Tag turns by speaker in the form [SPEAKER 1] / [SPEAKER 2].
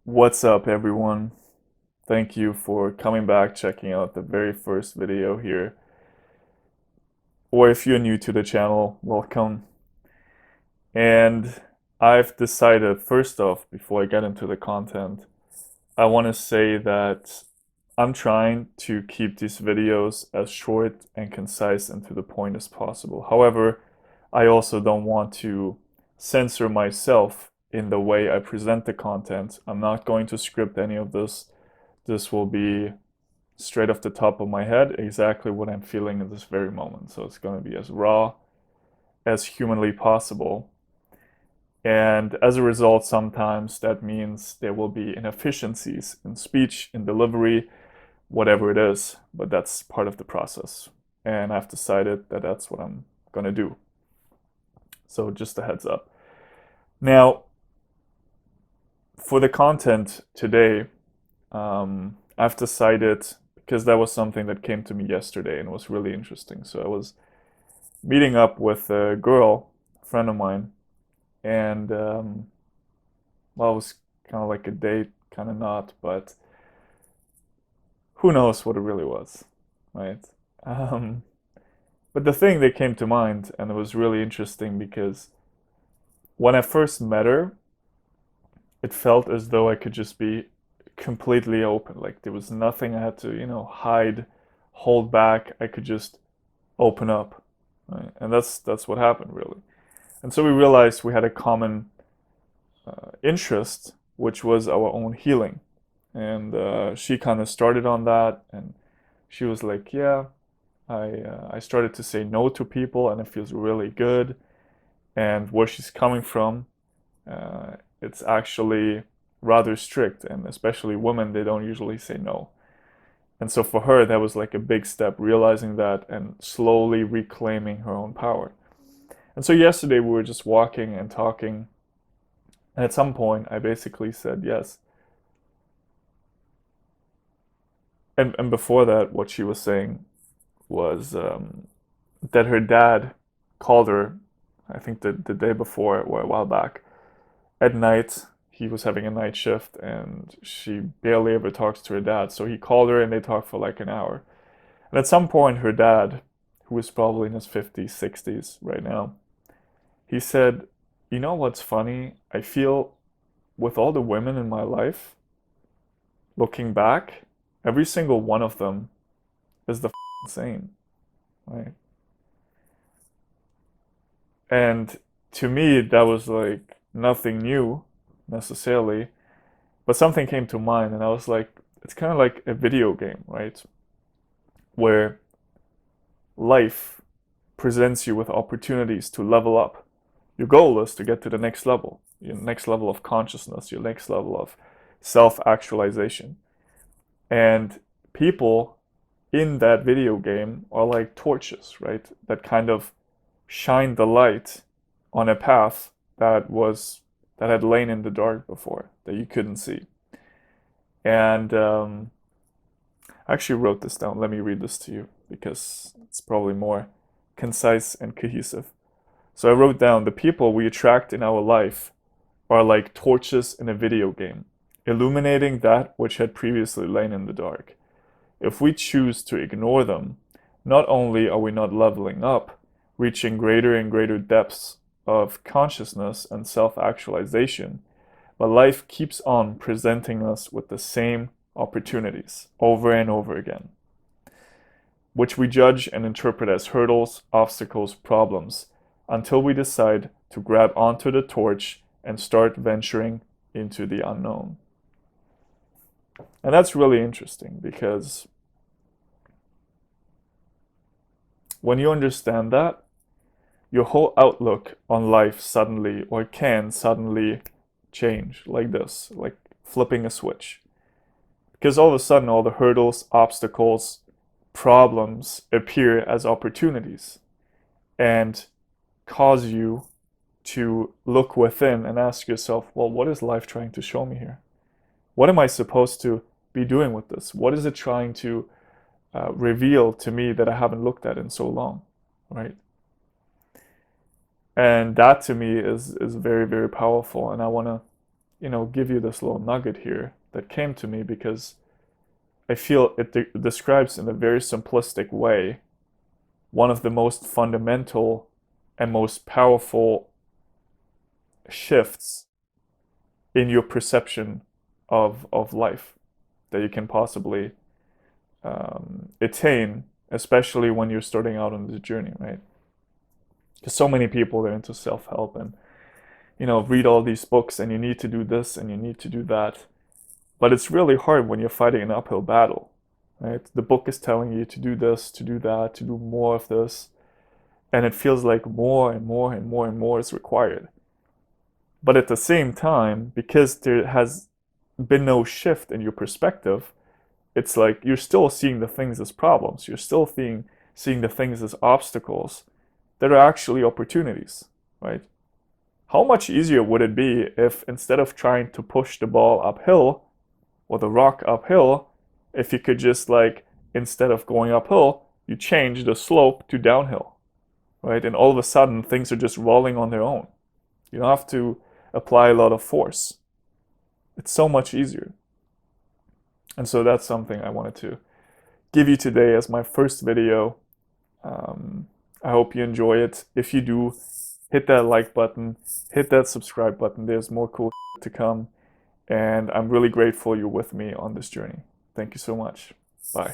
[SPEAKER 1] What's up, everyone? Thank you for coming back, checking out the very first video here. Or if you're new to the channel, welcome. And I've decided, first off, before I get into the content, I want to say that I'm trying to keep these videos as short and concise and to the point as possible. However, I also don't want to censor myself in the way I present the content. I'm not going to script any of this. This will be straight off the top of my head exactly what I'm feeling in this very moment. So it's going to be as raw as humanly possible. And as a result, sometimes that means there will be inefficiencies in speech, in delivery, whatever it is. But that's part of the process. And I've decided that that's what I'm going to do. So just a heads up. Now, for the content today, I've decided, because that was something that came to me yesterday and was really interesting. So I was meeting up with a girl, a friend of mine, and well, it was kind of like a date, kind of not, but who knows what it really was, right? Um, but the thing that came to mind, and it was really interesting because when I first met her, it felt as though I could just be completely open. Like there was nothing I had to, hide, hold back. I could just open up, right? And that's what happened really. And so we realized we had a common interest, which was our own healing. And she kind of started on that, and she was like, "Yeah, I started to say no to people, and it feels really good." And where she's coming from, it's actually rather strict, and especially women, they don't usually say no. And so for her, that was like a big step, realizing that and slowly reclaiming her own power. And so yesterday we were just walking and talking, and at some point I basically said yes. And before that, what she was saying was that her dad called her, I think the day before or a while back, at night. He was having a night shift and she barely ever talks to her dad. So he called her and they talked for like an hour. And at some point, her dad, who was probably in his 50s, 60s right now, he said, "You know what's funny? I feel with all the women in my life, looking back, every single one of them is the same, right?" And to me, that was like nothing new necessarily, but something came to mind, and I was like, it's kind of like a video game, right? Where life presents you with opportunities to level up. Your goal is to get to the next level, your next level of consciousness, your next level of self-actualization. And people in that video game are like torches, right? That kind of shine the light on a path that had lain in the dark before, that you couldn't see. And I actually wrote this down. Let me read this to you because it's probably more concise and cohesive. So I wrote down, the people we attract in our life are like torches in a video game, illuminating that which had previously lain in the dark. If we choose to ignore them, not only are we not leveling up, reaching greater and greater depths of consciousness and self-actualization, but life keeps on presenting us with the same opportunities over and over again, which we judge and interpret as hurdles, obstacles, problems, until we decide to grab onto the torch and start venturing into the unknown. And that's really interesting because when you understand that, your whole outlook on life suddenly, or can suddenly, change like this, like flipping a switch. Because all of a sudden, all the hurdles, obstacles, problems appear as opportunities and cause you to look within and ask yourself, well, what is life trying to show me here? What am I supposed to be doing with this? What is it trying to reveal to me that I haven't looked at in so long, right? And that to me is very, very powerful. And I want to, give you this little nugget here that came to me because I feel it describes in a very simplistic way one of the most fundamental and most powerful shifts in your perception of life that you can possibly attain, especially when you're starting out on the journey, right? Because so many people are into self-help and read all these books and you need to do this and you need to do that. But it's really hard when you're fighting an uphill battle, right? The book is telling you to do this, to do that, to do more of this, and it feels like more and more and more and more is required. But at the same time, because there has been no shift in your perspective, it's like you're still seeing the things as problems. You're still seeing the things as obstacles that are actually opportunities, right? How much easier would it be if instead of trying to push the ball uphill or the rock uphill, if you could just instead of going uphill, you change the slope to downhill, right? And all of a sudden things are just rolling on their own. You don't have to apply a lot of force. It's so much easier. And so that's something I wanted to give you today as my first video. I hope you enjoy it. If you do, hit that like button, hit that subscribe button. There's more cool to come. And I'm really grateful you're with me on this journey. Thank you so much. Bye.